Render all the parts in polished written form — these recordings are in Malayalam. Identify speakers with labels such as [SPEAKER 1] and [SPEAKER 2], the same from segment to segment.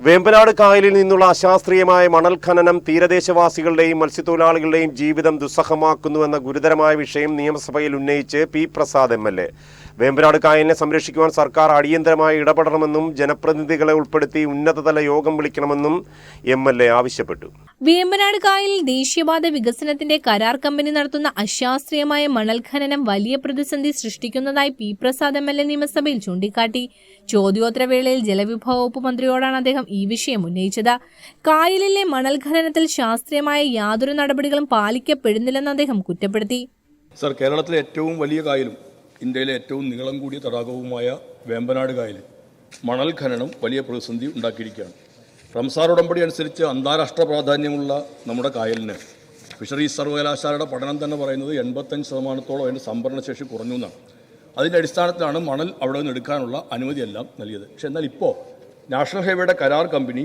[SPEAKER 1] വേമ്പനാട് കായലിൽ നിന്നുള്ള അശാസ്ത്രീയമായ മണൽ ഖനനം തീരദേശവാസികളുടെയും മത്സ്യത്തൊഴിലാളികളുടെയും ജീവിതം ദുസ്സഹമാക്കുന്നുവെന്ന ഗുരുതരമായ വിഷയം നിയമസഭയിൽ ഉന്നയിച്ച് പി പ്രസാദ് എം.എൽ.എ. വേമ്പനാട് കായലിനെ സംരക്ഷിക്കുവാൻ സർക്കാർ അടിയന്തരമായി ഇടപെടണമെന്നും ജനപ്രതിനിധികളെ ഉൾപ്പെടുത്തി ഉന്നതതല യോഗം വിളിക്കണമെന്നും എം.എൽ.എ. ആവശ്യപ്പെട്ടു.
[SPEAKER 2] വേമ്പനാട് കായലിൽ ദേശീയപാത വികസനത്തിന്റെ കരാർ കമ്പനി നടത്തുന്ന അശാസ്ത്രീയമായ മണൽ ഖനനം വലിയ പ്രതിസന്ധി സൃഷ്ടിക്കുന്നതായി പി പ്രസാദ് എം.എൽ.എ. നിയമസഭയിൽ ചൂണ്ടിക്കാട്ടി. ചോദ്യോത്തരവേളയിൽ ജലവിഭവ വകുപ്പ് മന്ത്രിയോടാണ് അദ്ദേഹം ഈ വിഷയം ഉന്നയിച്ചത്. കായലിലെ മണൽ ഖനനത്തിൽ ശാസ്ത്രീയമായ യാതൊരു നടപടികളും പാലിക്കപ്പെടുന്നില്ലെന്ന് അദ്ദേഹം കുറ്റപ്പെടുത്തി.
[SPEAKER 3] സർ, കേരളത്തിലെ ഏറ്റവും വലിയ കായലും ഇന്ത്യയിലെ ഏറ്റവും നീളം കൂടിയ തടാകവുമായ വേമ്പനാട് കായലിൽ മണൽ ഖനനം വലിയ പ്രതിസന്ധി ഉണ്ടാക്കിയിരിക്കുകയാണ്. റംസാർ ഉടമ്പടി അനുസരിച്ച് അന്താരാഷ്ട്ര പ്രാധാന്യമുള്ള നമ്മുടെ കായലിന് ഫിഷറീസ് സർവകലാശാലയുടെ പഠനം തന്നെ പറയുന്നത് 85% അതിൻ്റെ സംഭരണശേഷി കുറഞ്ഞു എന്നാണ്. അതിൻ്റെ അടിസ്ഥാനത്തിലാണ് മണൽ അവിടെ നിന്ന് എടുക്കാനുള്ള അനുമതിയെല്ലാം നൽകിയത്. പക്ഷേ എന്നാൽ ഇപ്പോൾ നാഷണൽ ഹൈവേയുടെ കരാർ കമ്പനി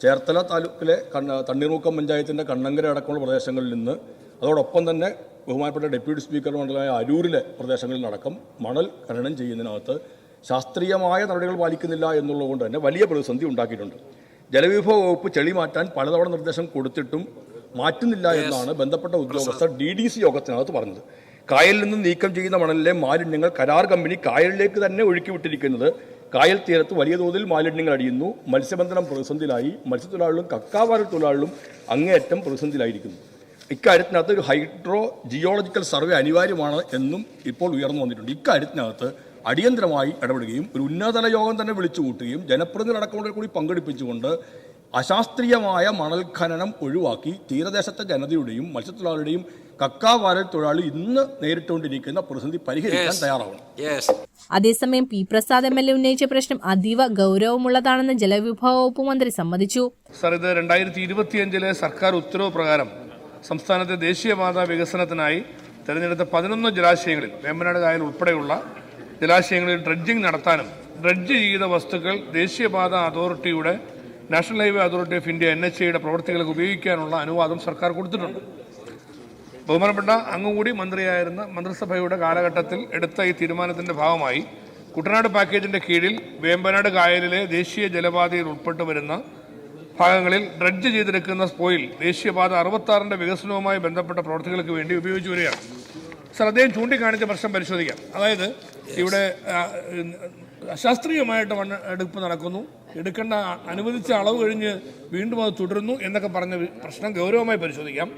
[SPEAKER 3] ചേർത്തല താലൂക്കിലെ തണ്ണീർമുക്കം പഞ്ചായത്തിൻ്റെ കണ്ണങ്കര അടക്കമുള്ള പ്രദേശങ്ങളിൽ നിന്ന്, അതോടൊപ്പം തന്നെ ബഹുമാനപ്പെട്ട ഡെപ്യൂട്ടി സ്പീക്കർ മണ്ഡലമായ അരൂരിലെ പ്രദേശങ്ങളിൽ അടക്കം മണൽ ഖനനം ചെയ്യുന്നതിനകത്ത് ശാസ്ത്രീയമായ നടപടികൾ പാലിക്കുന്നില്ല എന്നുള്ളതുകൊണ്ട് തന്നെ വലിയ പ്രതിസന്ധി ഉണ്ടാക്കിയിട്ടുണ്ട്. ജലവിഭവ വകുപ്പ് ചെളി മാറ്റാൻ പലതവണ നിർദ്ദേശം കൊടുത്തിട്ടും മാറ്റുന്നില്ല എന്നാണ് ബന്ധപ്പെട്ട ഉദ്യോഗസ്ഥർ DDC യോഗത്തിനകത്ത് പറഞ്ഞത്. കായലിൽ നിന്ന് നീക്കം ചെയ്യുന്ന മണലിലെ മാലിന്യങ്ങൾ കരാർ കമ്പനി കായലിലേക്ക് തന്നെ ഒഴുക്കിവിട്ടിരിക്കുന്നത് കായൽ തീരത്ത് വലിയ തോതിൽ മാലിന്യങ്ങൾ അടിയുന്നു. മത്സ്യബന്ധനം പ്രതിസന്ധിയിലായി. മത്സ്യത്തൊഴിലാളികളും കക്കാവാര തൊഴിലാളികളും അങ്ങേയറ്റം പ്രതിസന്ധിയിലായിരിക്കുന്നു. ഇക്കാര്യത്തിനകത്ത് ഒരു ഹൈഡ്രോ ജിയോളജിക്കൽ സർവേ അനിവാര്യമാണ് എന്നും ഇപ്പോൾ ഉയർന്നു വന്നിട്ടുണ്ട്. ഇക്കാര്യത്തിനകത്ത് അടിയന്തരമായി ഇടപെടുകയും ഒരു ഉന്നതതല യോഗം തന്നെ വിളിച്ചു കൂട്ടുകയും ജനപ്രതിനിധികളടക്കമുള്ളവരെ കൂടി പങ്കെടുപ്പിച്ചുകൊണ്ട് അശാസ്ത്രീയമായ മണൽ ഖനനം ഒഴിവാക്കി തീരദേശത്തെ ജനതയുടെയും മത്സ്യത്തൊഴിലാളികളുടെയും കക്കാവാരൽ തൊഴിലാളി ഇന്ന് നേരിട്ടുകൊണ്ടിരിക്കുന്ന പ്രതിസന്ധി പരിഹരിക്കാൻ തയ്യാറാവണം.
[SPEAKER 2] അതേസമയം പി പ്രസാദ് എം.എൽ.എ. ഉന്നയിച്ച പ്രശ്നം അതീവ ഗൗരവമുള്ളതാണെന്ന് ജലവിഭവ വകുപ്പ് മന്ത്രി സമ്മതിച്ചു.
[SPEAKER 4] സർ, ഇത് 2025 സർക്കാർ ഉത്തരവ് പ്രകാരം സംസ്ഥാനത്തെ ദേശീയപാത വികസനത്തിനായി തിരഞ്ഞെടുത്ത 11 ജലാശയങ്ങളിൽ വേമ്പനാട് കായൽ ഉൾപ്പെടെയുള്ള ജലാശയങ്ങളിൽ ഡ്രഡ്ജിംഗ് നടത്താനും ഡ്രഡ്ജ് ചെയ്ത വസ്തുക്കൾ ദേശീയപാത അതോറിറ്റിയുടെ national highway authority of India NHAയുടെ പ്രവർത്തികൾക്ക് ഉപയോഗിക്കാനുള്ള അനുവാദം സർക്കാർ കൊടുത്തിട്ടുണ്ട്. ബഹുമാനപ്പെട്ട അങ്ങുകൂടി മന്ത്രിയായിരുന്ന മന്ത്രിസഭയുടെ കാലഘട്ടത്തിൽ എടുത്ത ഈ തീരുമാനത്തിന്റെ ഭാഗമായി കുട്ടനാട് പാക്കേജിന്റെ കീഴിൽ വേമ്പനാട് കായലിലെ ദേശീയ ജലപാതയിൽ ഉൾപ്പെട്ടു വരുന്ന ഭാഗങ്ങളിൽ ഡ്രഡ്ജ് ചെയ്തെടുക്കുന്ന സ്പോയിൽ ദേശീയപാത 66ന്റെ വികസനവുമായി ബന്ധപ്പെട്ട പ്രവർത്തികൾക്ക് വേണ്ടി ഉപയോഗിച്ചു വരികയാണ്. സർ, അദ്ദേഹം ചൂണ്ടിക്കാണിച്ച പ്രശ്നം പരിശോധിക്കാം. അതായത് ഇവിടെ അശാസ്ത്രീയമായിട്ട് മണ്ണെടുപ്പ് നടക്കുന്നു, എടുക്കേണ്ട അനുവദിച്ച അളവ് കഴിഞ്ഞ് വീണ്ടും അത് തുടരുന്നു എന്നൊക്കെ പറഞ്ഞ പ്രശ്നം ഗൗരവമായി പരിശോധിക്കാം.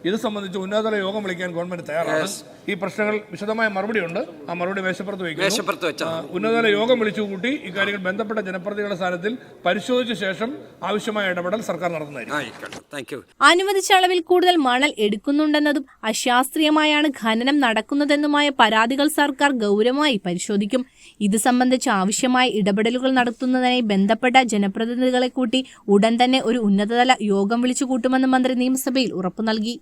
[SPEAKER 4] ഇത് സംബന്ധിച്ച് ഉന്നതതല യോഗം വിളിക്കാൻ ഗവൺമെന്റ് തയ്യാറാണ്. ഈ പ്രശ്നങ്ങൾ വിശദമായ മറുപടിയുണ്ട്. ആ മറുപടി മേശപ്പുറത്ത് വയ്ക്കുന്നു. ഉന്നതതല യോഗം വിളിച്ചു കൂട്ടി ഇക്കാര്യങ്ങൾ ബന്ധപ്പെട്ട ജനപ്രതിനിധികളുടെ സ്ഥാനത്തിൽ പരിശോധിച്ച ശേഷം ആവശ്യമായ ഇടപെടൽ സർക്കാർ നടത്തുന്നതായിരിക്കും.
[SPEAKER 2] അനുവദിച്ച അളവിൽ കൂടുതൽ മണൽ എടുക്കുന്നുണ്ടെന്നതും അശാസ്ത്രീയമായാണ് ഖനനം നടക്കുന്നതെന്നുമായ പരാതികൾ സർക്കാർ ഗൗരവമായി പരിശോധിക്കും. ഇത് സംബന്ധിച്ച് ആവശ്യമായ ഇടപെടലുകൾ നടത്തുന്നതിനായി ബന്ധപ്പെട്ട ജനപ്രതിനിധികളെ കൂട്ടി ഉടൻ തന്നെ ഒരു ഉന്നതതല യോഗം വിളിച്ചു കൂട്ടുമെന്ന് മന്ത്രി നിയമസഭയിൽ ഉറപ്പു നൽകി.